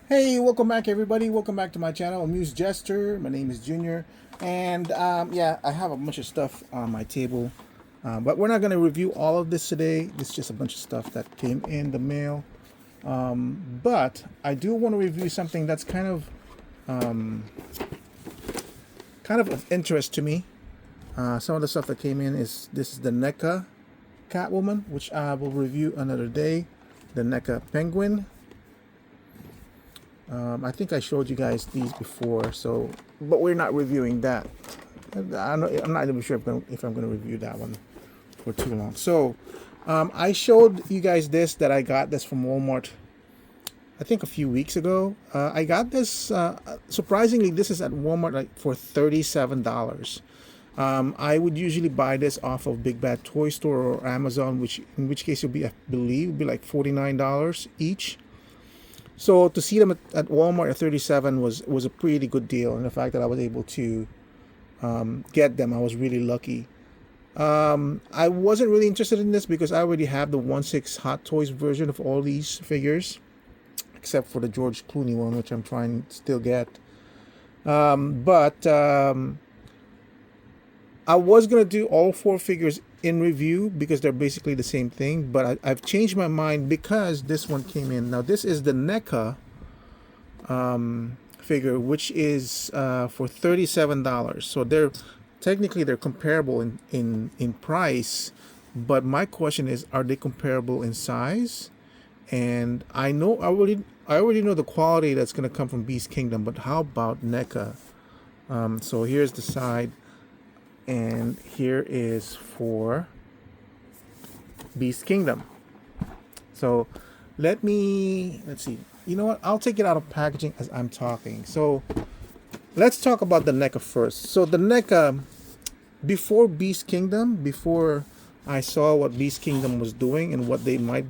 Hey, welcome back, everybody. Welcome back to my channel, AmusedJester. My name is Junior, and yeah, I have a bunch of stuff on my table, but we're not going to review all of this today. This is just a bunch of stuff that came in the mail. But I do want to review something that's kind of interest to me. Some of the stuff that came in is this is the NECA Catwoman, which I will review another day. The NECA Penguin. I think I showed you guys these before, so but we're not reviewing that. I'm not even sure if I'm going to review that one for too long. So I showed you guys this that I got this from Walmart. I think a few weeks ago. I got this. Surprisingly, this is at Walmart like for $37. I would usually buy this off of Big Bad Toy Store or Amazon, in which case it'll be, I believe, it'll be like $49 each. So to see them at Walmart at 37 was a pretty good deal, and the fact that I was able to get them, I was really lucky. I wasn't really interested in this because I already have the 1/6 Hot Toys version of all these figures, except for the George Clooney one, which I'm trying to still get. But I was gonna do all four figures in review because they're basically the same thing, but I've changed my mind because this one came in. Now this is the NECA figure, which is for $37. So they're comparable in price, but my question is, are they comparable in size? And I already know the quality that's gonna come from Beast Kingdom, but how about NECA? So here's the side. And here is for Beast Kingdom. So let's see. You know what? I'll take it out of packaging as I'm talking. So let's talk about the NECA first. So the NECA, before Beast Kingdom, before I saw what Beast Kingdom was doing and what they might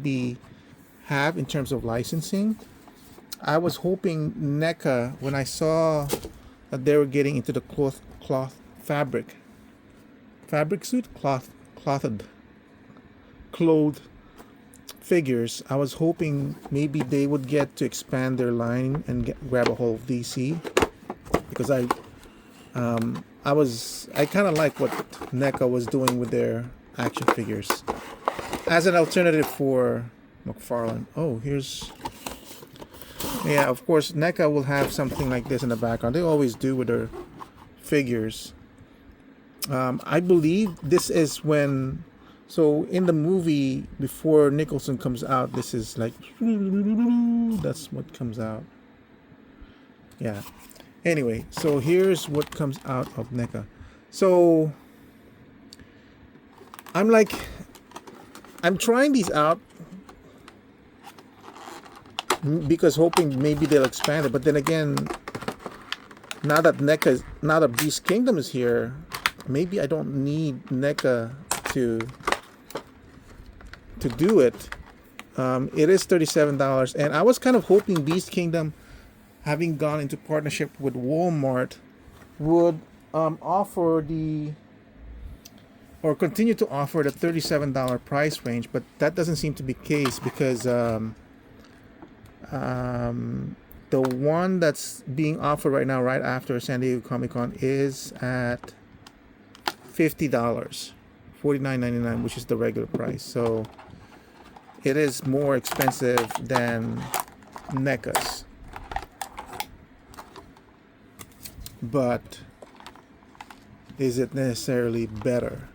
have in terms of licensing, I was hoping NECA, when I saw that they were getting into the cloth fabric suit, clothed figures, I was hoping maybe they would get to expand their line and grab a hold of DC, because I kind of like what NECA was doing with their action figures as an alternative for McFarlane. Oh, yeah, of course NECA will have something like this in the background. They always do with their figures. I believe this is when, so in the movie before Nicholson comes out, this is like, that's what comes out. Yeah. Anyway, so here's what comes out of NECA. So I'm trying these out because hoping maybe they'll expand it. But then again, now that Beast Kingdom is here, maybe I don't need NECA to do it. It is $37, and I was kind of hoping Beast Kingdom, having gone into partnership with Walmart, would continue to offer the $37 price range, but that doesn't seem to be the case because the one that's being offered right now, right after San Diego Comic-Con, is at $50, $49.99, which is the regular price. So it is more expensive than NECA's, but is it necessarily better?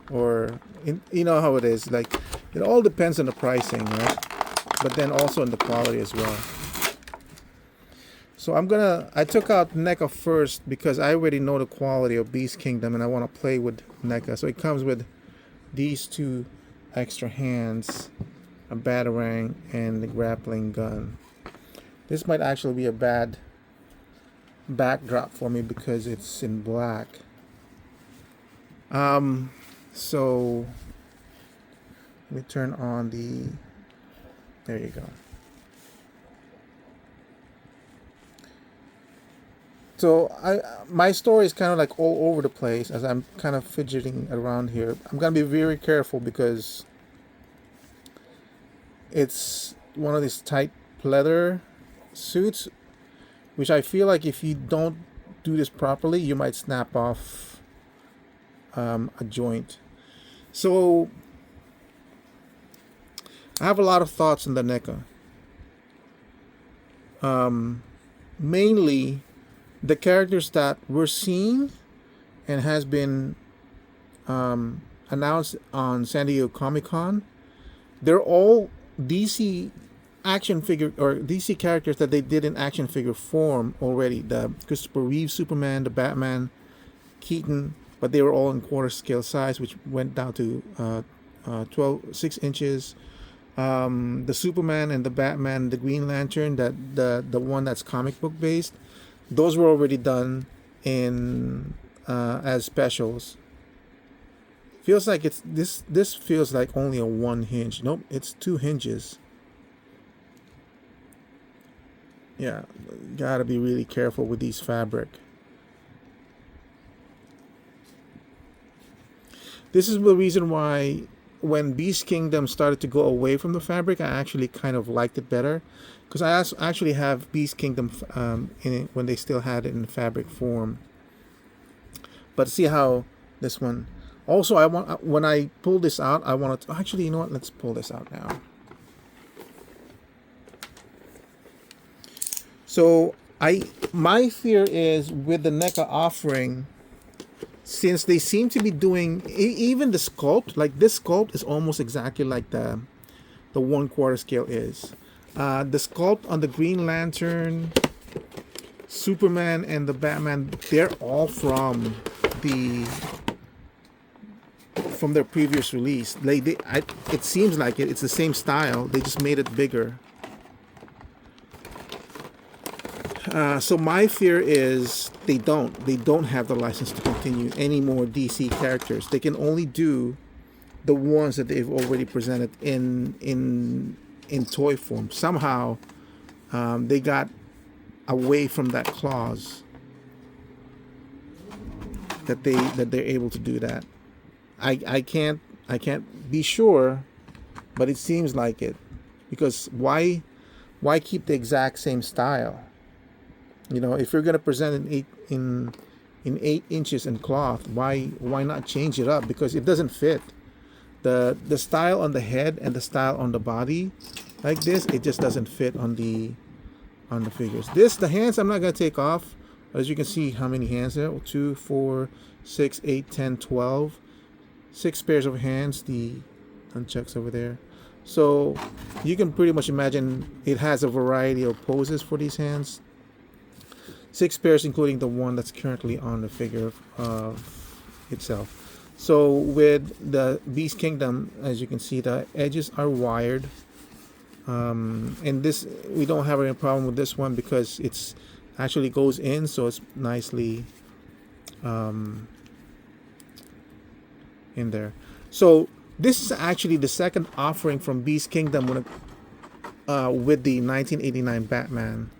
Or you know how it is, like it all depends on the pricing, right? But then also on the quality as well. So I took out NECA first because I already know the quality of Beast Kingdom and I want to play with NECA. So it comes with these two extra hands, a batarang, and the grappling gun. This might actually be a bad backdrop for me because it's in black. So let me turn on there you go. So my story is kind of like all over the place as I'm kind of fidgeting around here. I'm gonna be very careful because it's one of these tight pleather suits, which I feel like if you don't do this properly, you might snap off a joint. So I have a lot of thoughts on the NECA. Mainly the characters that we're seeing and has been announced on San Diego Comic-Con, they're all DC action figure or DC characters that they did in action figure form already. The Christopher Reeve Superman, the Batman, Keaton, but they were all in quarter scale size, which went down to 6 inches. The Superman and the Batman, the Green Lantern, that the one that's comic book based, those were already done in as specials. Feels like it's this feels like only a 1 hinge. Nope, it's 2 hinges. Yeah, gotta be really careful with these fabric. This is the reason why when Beast Kingdom started to go away from the fabric, I actually kind of liked it better, because I actually have Beast Kingdom in it when they still had it in fabric form. But see how this one. Also, I want when I pull this out, I want to actually, you know what? Let's pull this out now. So my fear is with the NECA offering, since they seem to be doing even the sculpt, like this sculpt is almost exactly like the 1/4 scale is. The sculpt on the Green Lantern, Superman, and the Batman, they're all from their previous release. It seems like it's the same style. They just made it bigger. So my fear is they don't have the license to continue any more DC characters. They can only do the ones that they've already presented in toy form. Somehow they got away from that clause that they're able to do that. I can't be sure, but it seems like it, because why keep the exact same style? You know, if you're gonna present in 8 inches in cloth, why not change it up? Because it doesn't fit. The style on the head and the style on the body, like this, it just doesn't fit on the figures. The hands I'm not gonna take off. As you can see, how many hands there? 2, 4, 6, 8, 10, 12. 6 pairs of hands. The nunchucks over there. So you can pretty much imagine it has a variety of poses for these hands. 6 pairs, including the one that's currently on the figure itself. So with the Beast Kingdom, as you can see, the edges are wired. And this, we don't have any problem with this one because it's actually goes in, so it's nicely in there. So this is actually the second offering from Beast Kingdom with the 1989 Batman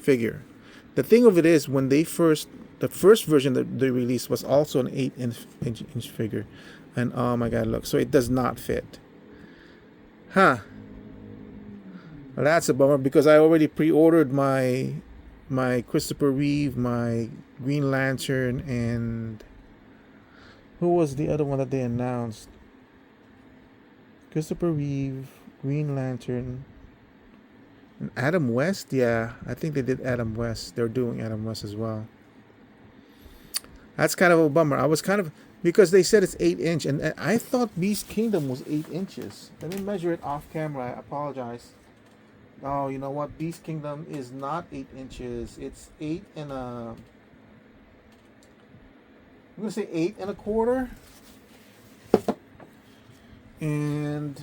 figure. The thing of it is, when the first version that they released was also an 8-inch figure, and oh my god, look, so it does not fit. Well, that's a bummer, because I already pre-ordered my Christopher Reeve, my Green Lantern, and who was the other one that they announced? Christopher Reeve, Green Lantern, and Adam West. Yeah, I think they did Adam West. They're doing Adam West as well. That's kind of a bummer. I was kind of, because they said it's 8-inch, and I thought Beast Kingdom was 8 inches. Let me measure it off camera. I apologize. Oh, you know what? Beast Kingdom is not 8 inches. It's 8 and a. I'm gonna say 8 1/4. And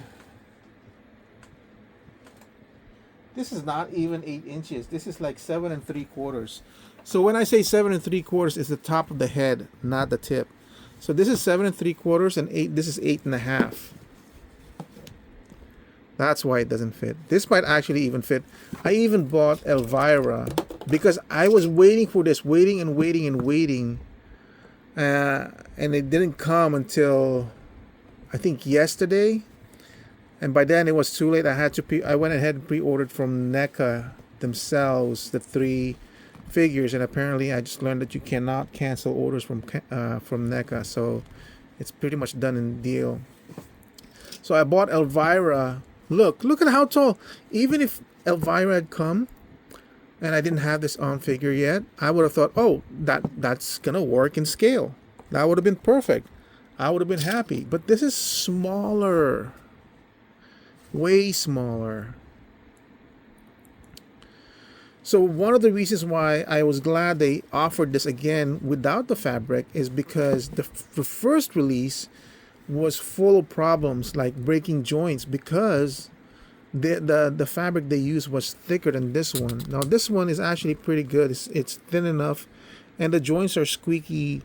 this is not even 8 inches. This is like 7 3/4. So when I say 7 3/4, it's the top of the head, not the tip. So this is 7 3/4, and 8. This is 8 1/2. That's why it doesn't fit. This might actually even fit. I even bought Elvira because I was waiting for this, waiting, and it didn't come until I think yesterday. And by then it was too late. I went ahead and pre-ordered from NECA themselves the 3 figures, and apparently I just learned that you cannot cancel orders from NECA, so it's pretty much done in deal. So I bought Elvira. Look at how tall. Even if Elvira had come and I didn't have this on figure yet, I would have thought, oh, that's gonna work in scale. That would have been perfect. I would have been happy. But this is smaller, way smaller. So one of the reasons why I was glad they offered this again without the fabric is because the first release was full of problems like breaking joints because the fabric they used was thicker than this one. Now this one is actually pretty good. It's thin enough, and the joints are squeaky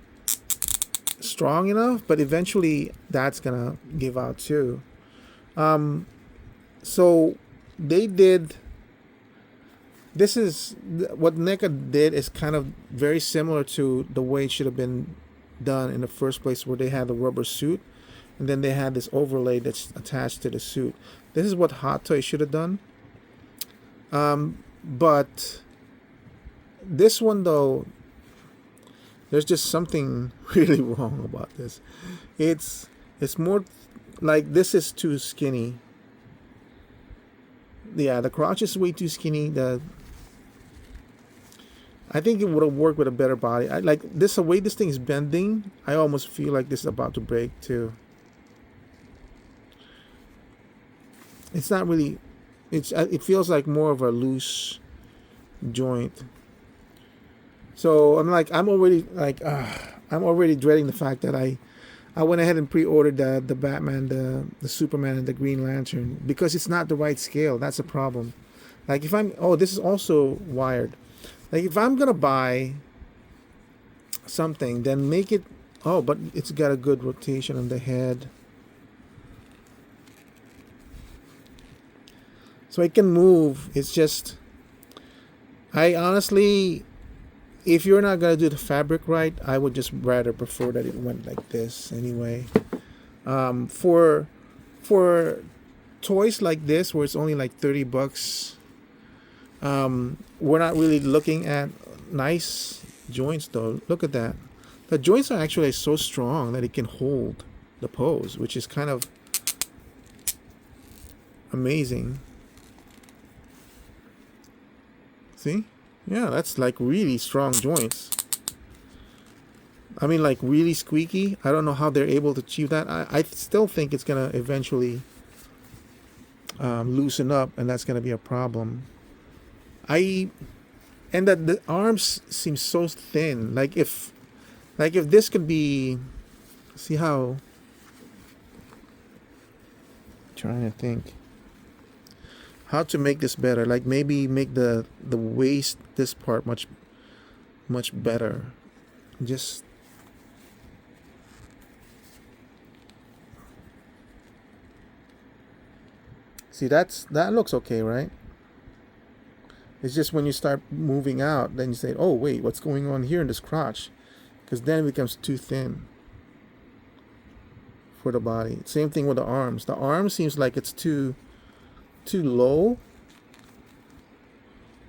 strong enough, but eventually that's gonna give out too. So they did. This is what NECA did is kind of very similar to the way it should have been done in the first place, where they had the rubber suit and then they had this overlay that's attached to the suit. This is what Hot Toys should have done. But this one though, there's just something really wrong about this. It's more like this is too skinny. Yeah, the crotch is way too skinny. I think it would have worked with a better body. I like this, the way this thing is bending. I almost feel like this is about to break too. It's not really. It feels like more of a loose joint. So I'm already dreading the fact that I went ahead and pre-ordered the Batman, the Superman, and the Green Lantern because it's not the right scale. That's a problem. Like if this is also wired. Like if I'm gonna buy something, then make it. Oh, but it's got a good rotation on the head, so it can move. It's just, I honestly, if you're not gonna do the fabric right, I would just rather prefer that it went like this anyway. For toys like this, where it's only like $30. We're not really looking at nice joints though. Look at that. The joints are actually so strong that it can hold the pose, which is kind of amazing. See? Yeah, that's like really strong joints. I mean, like really squeaky. I don't know how they're able to achieve that. I still think it's gonna eventually loosen up, and that's gonna be a problem. And that the arms seem so thin. Like if this could be, see how, trying to think how to make this better. Like maybe make the waist, this part much better. Just see, that looks okay, right? It's just when you start moving out, then you say, oh, wait, what's going on here in this crotch? Because then it becomes too thin for the body. Same thing with the arms. The arm seems like it's too low.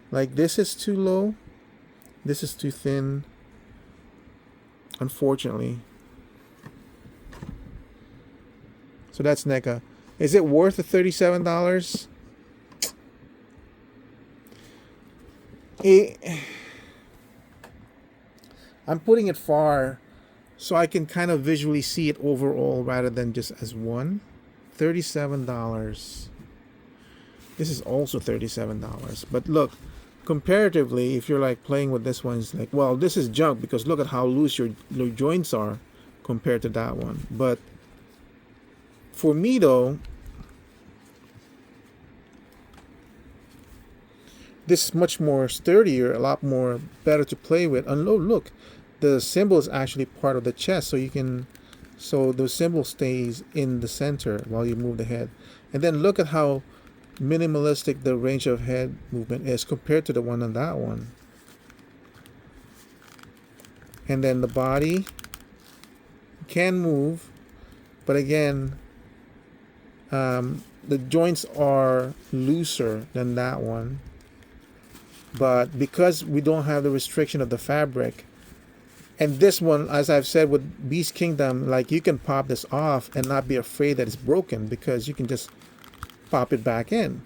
Like this is too low. This is too thin. Unfortunately. So that's NECA. Is it worth the $37? I'm putting it far so I can kind of visually see it overall rather than just as one. $37. This is also $37. But look, comparatively, if you're like playing with this one, it's like, well, this is junk because look at how loose your joints are compared to that one. But for me though, this is much more sturdier, a lot more better to play with. And oh, look, the symbol is actually part of the chest, so the symbol stays in the center while you move the head. And then look at how minimalistic the range of head movement is compared to the one on that one. And then the body can move, but again, the joints are looser than that one, but because we don't have the restriction of the fabric, and this one, as I've said with Beast Kingdom, like you can pop this off and not be afraid that it's broken because you can just pop it back in.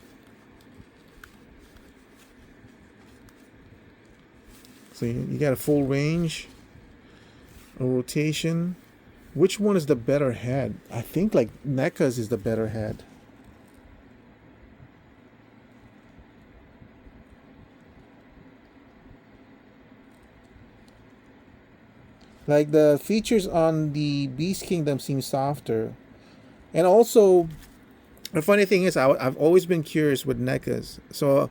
So you got a full range, a rotation. Which one is the better head? I think like NECA's is the better head. Like the features on the Beast Kingdom seem softer. And also, the funny thing is, I've always been curious with NECAs. So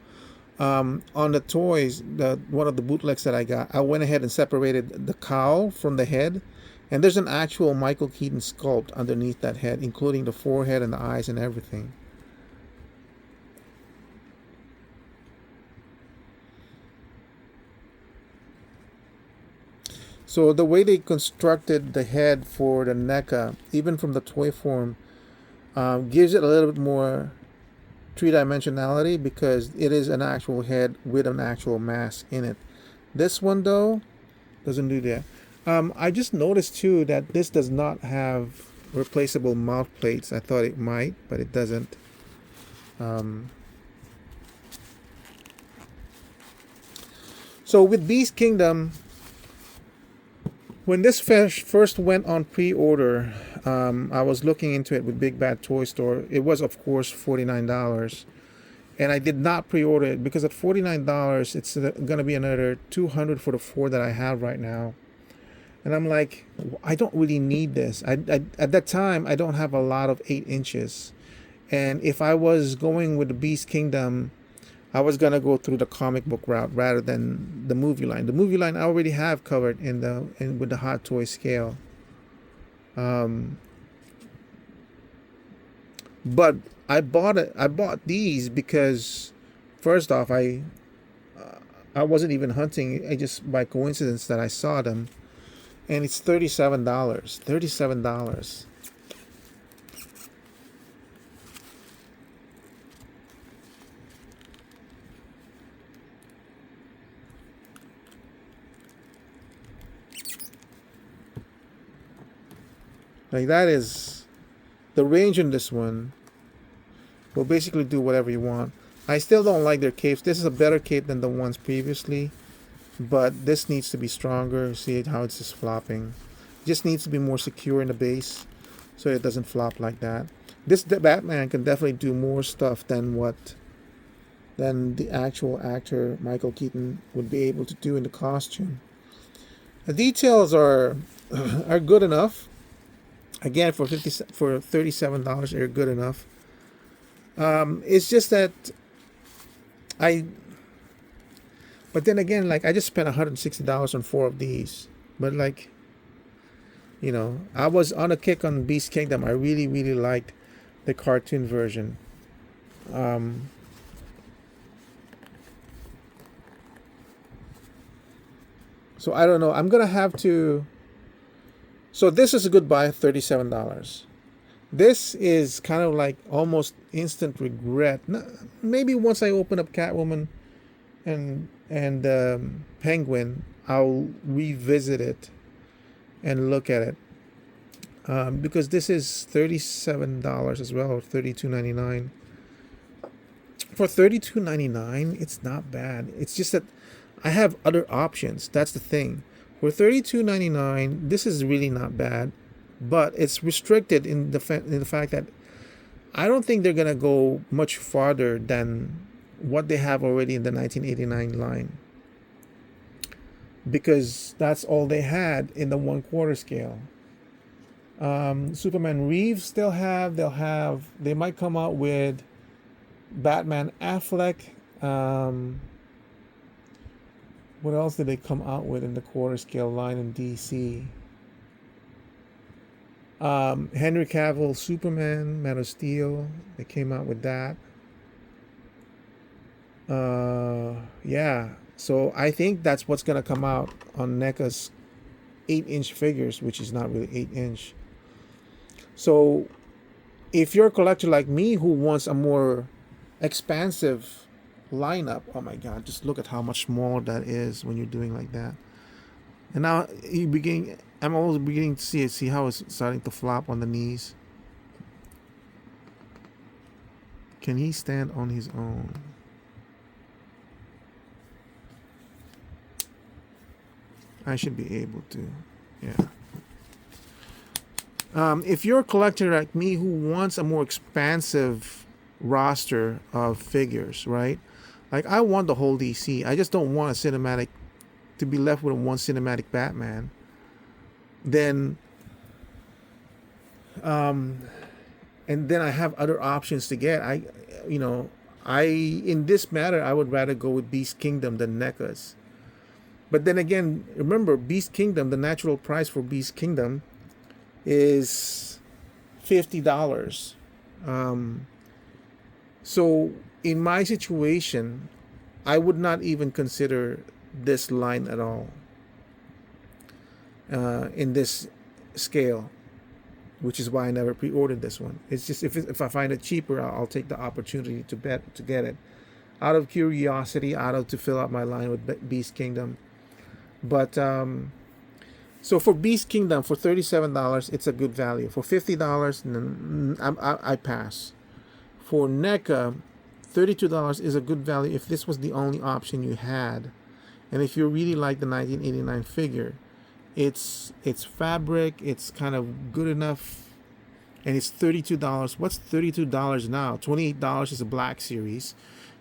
on the toys, one of the bootlegs that I got, I went ahead and separated the cowl from the head. And there's an actual Michael Keaton sculpt underneath that head, including the forehead and the eyes and everything. So the way they constructed the head for the NECA, even from the toy form, gives it a little bit more three-dimensionality because it is an actual head with an actual mask in it. This one, though, doesn't do that. I just noticed, too, that this does not have replaceable mouth plates. I thought it might, but it doesn't. So with Beast Kingdom, when this first went on pre-order, I was looking into it with Big Bad Toy Store. It was, of course, $49. And I did not pre-order it because at $49, it's going to be another $200 for the 4 that I have right now. And I'm like, I don't really need this. At that time, I don't have a lot of 8 inches. And if I was going with the Beast Kingdom, I was going to go through the comic book route rather than the movie line. The movie line I already have covered with the Hot Toy scale. But I bought these because, first off, I wasn't even hunting. I just by coincidence that I saw them. And it's $37. $37. Like that is the range in this one. Will basically do whatever you want. I still don't like their capes. This is a better cape than the ones previously. But this needs to be stronger. See how it's just flopping. It just needs to be more secure in the base so it doesn't flop like that. This Batman can definitely do more stuff than the actual actor Michael Keaton would be able to do in the costume. The details are good enough. Again, for $37, they're good enough. It's just that but then again, like I just spent $160 on 4 of these. But like, I was on a kick on Beast Kingdom. I really, really liked the cartoon version. So I don't know. I'm gonna have to. So this is a good buy, $37. This is kind of like almost instant regret. Maybe once I open up Catwoman and Penguin, I'll revisit it and look at it. Because this is $37 as well, or $32.99. For $32.99, it's not bad. It's just that I have other options. That's the thing. For $32.99, this is really not bad, but it's restricted in the fact that I don't think they're gonna go much farther than what they have already in the 1989 line, because that's all they had in the 1/4 scale. Superman Reeves they might come out with Batman Affleck. What else did they come out with in the 1/4 scale line in DC? Henry Cavill Superman, Man of Steel, they came out with that. Yeah, so I think that's what's gonna come out on NECA's 8-inch figures, which is not really 8-inch. So if you're a collector like me who wants a more expansive lineup, oh my god, just look at how much smaller that is when you're doing like that. And now I'm always beginning to see how it's starting to flop on the knees. Can he stand on his own? I should be able to. Yeah. If you're a collector like me who wants a more expansive roster of figures, right? Like I want the whole DC. I just don't want a cinematic to be left with one cinematic Batman. Then and then I have other options to get. In this matter I would rather go with Beast Kingdom than NECA's. But then again, remember Beast Kingdom, the natural price for Beast Kingdom is $50. So in my situation, I would not even consider this line at all in this scale, which is why I never pre-ordered this one. It's just if I find it cheaper, I'll take the opportunity to get it out of curiosity, to fill out my line with Beast Kingdom. But so for Beast Kingdom, for $37, it's a good value. For $50, I pass. For NECA, $32 is a good value if this was the only option you had. And if you really like the 1989 figure, it's fabric, it's kind of good enough, and it's $32. What's $32 now? $28 is a Black Series.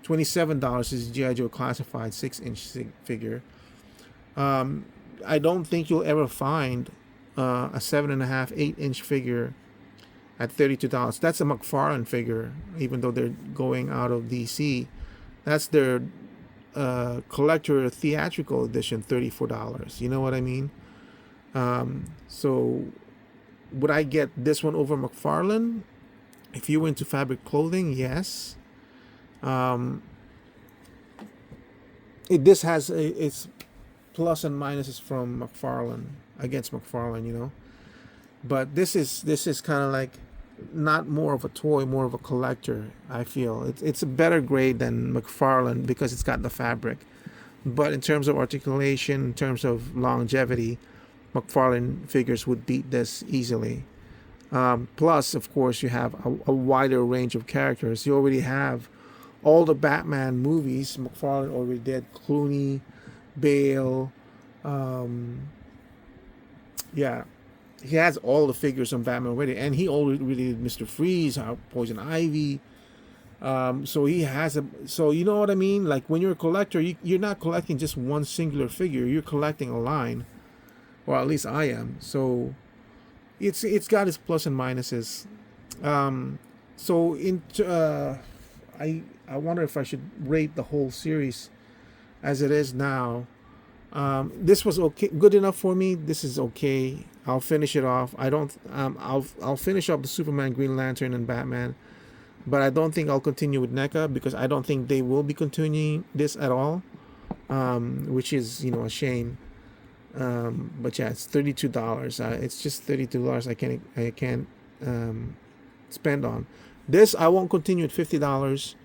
$27 is G.I. Joe Classified 6-inch figure. I don't think you'll ever find a 7.5, 8-inch figure at $32. That's a McFarlane figure, even though they're going out of DC. That's their collector theatrical edition, $34. You know what I mean? So would I get this one over McFarlane? If you were into fabric clothing, yes. This has its plus and minuses from McFarlane, against McFarlane, you know. But this is kind of like not more of a toy, more of a collector. I feel it's a better grade than McFarlane because it's got the fabric. But in terms of articulation, in terms of longevity, McFarlane figures would beat this easily. Plus, of course, you have a wider range of characters. You already have all the Batman movies. McFarlane already did Clooney, Bale, he has all the figures on Batman already, and he already did Mr. Freeze, Poison Ivy. So he has so you know what I mean? Like when you're a collector, you're not collecting just one singular figure. You're collecting a line, or at least I am. So it's got its plus and minuses. I wonder if I should rate the whole series as it is now. This was okay, good enough for me. This is okay. I'll finish it off. I'll finish up the Superman, Green Lantern, and Batman, but I don't think I'll continue with NECA because I don't think they will be continuing this at all, which is a shame. But yeah, it's $32. It's just $32. I can't spend on this. I won't continue at $50.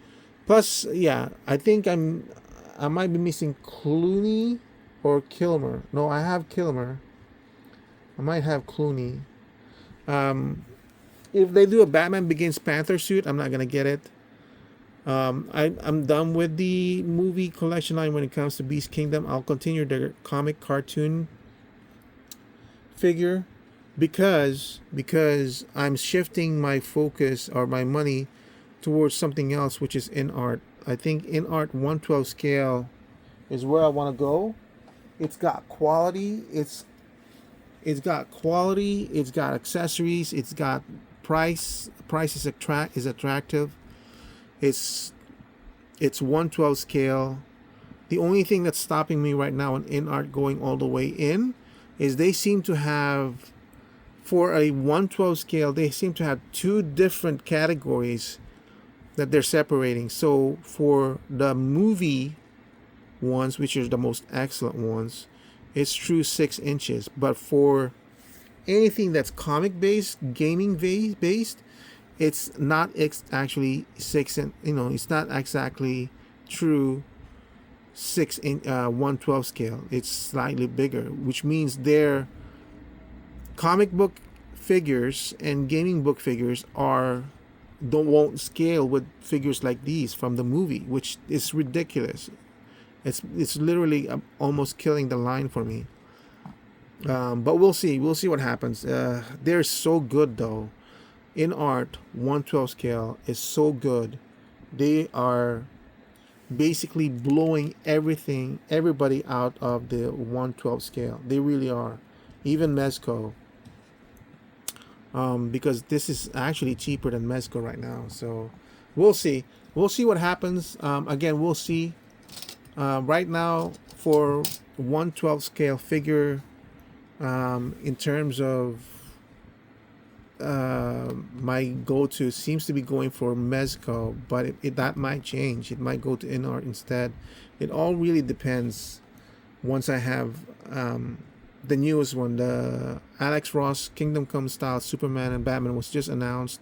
Plus, yeah, I think I might be missing Clooney or Kilmer. No, I have Kilmer. I might have Clooney. If they do a Batman Begins Panther suit, I'm not gonna get it. I'm done with the movie collection line when it comes to Beast Kingdom. I'll continue the comic cartoon figure because I'm shifting my focus or my money towards something else, which is in art. I think in art 1/12 scale is where I want to go. It's got quality. It's got quality. It's got accessories. It's got price. Price is attractive. It's 1/12 scale. The only thing that's stopping me right now in art going all the way in is they seem to have, for a 1/12 scale, they seem to have two different categories that they're separating. So for the movie ones, which are the most excellent ones, it's true 6 inches. But for anything that's comic based, gaming based, it's not actually 6 and it's not exactly true 6 in 1/12 scale. It's slightly bigger, which means their comic book figures and gaming book figures won't scale with figures like these from the movie, which is ridiculous. It's literally almost killing the line for me. But we'll see what happens. They're so good though. In art, 1/12 scale is so good. They are basically blowing everybody out of the 1/12 scale. They really are. Even Mezco. Because this is actually cheaper than Mezco right now. So we'll see what happens. Again, we'll see. Right now, for 1/12 scale figure, in terms of my go-to seems to be going for Mezco, but that might change. It might go to InArt instead. It all really depends. Once I have the newest one, the Alex Ross Kingdom Come style Superman and Batman was just announced.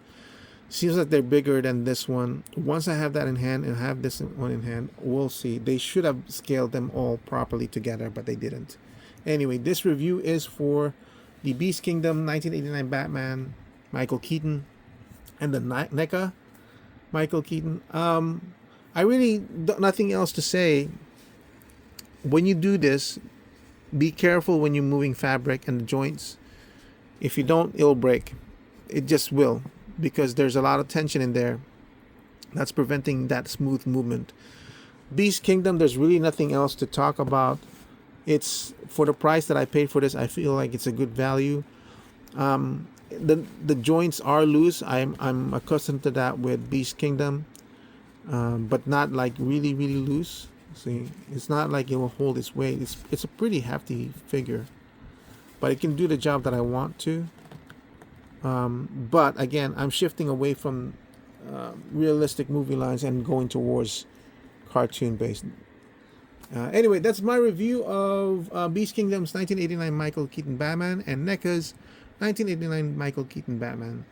Seems like they're bigger than this one. Once I have that in hand and have this one in hand, we'll see. They should have scaled them all properly together, but they didn't. Anyway, this review is for the Beast Kingdom 1989 Batman, Michael Keaton, and the NECA Michael Keaton. I really nothing else to say. When you do this, be careful when you're moving fabric and the joints. If you don't, it'll break. It just will, because there's a lot of tension in there that's preventing that smooth movement. Beast Kingdom, there's really nothing else to talk about. It's for the price that I paid for this. I feel like it's a good value. The joints are loose. I'm accustomed to that with Beast Kingdom, but not like really loose. See, it's not like it will hold its weight. It's a pretty hefty figure, but it can do the job that I want to. But again, I'm shifting away from realistic movie lines and going towards cartoon based. Anyway, that's my review of Beast Kingdom's 1989 Michael Keaton Batman and NECA's 1989 Michael Keaton Batman.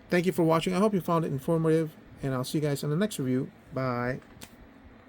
Thank you for watching. I hope you found it informative, and I'll see you guys on the next review. Bye.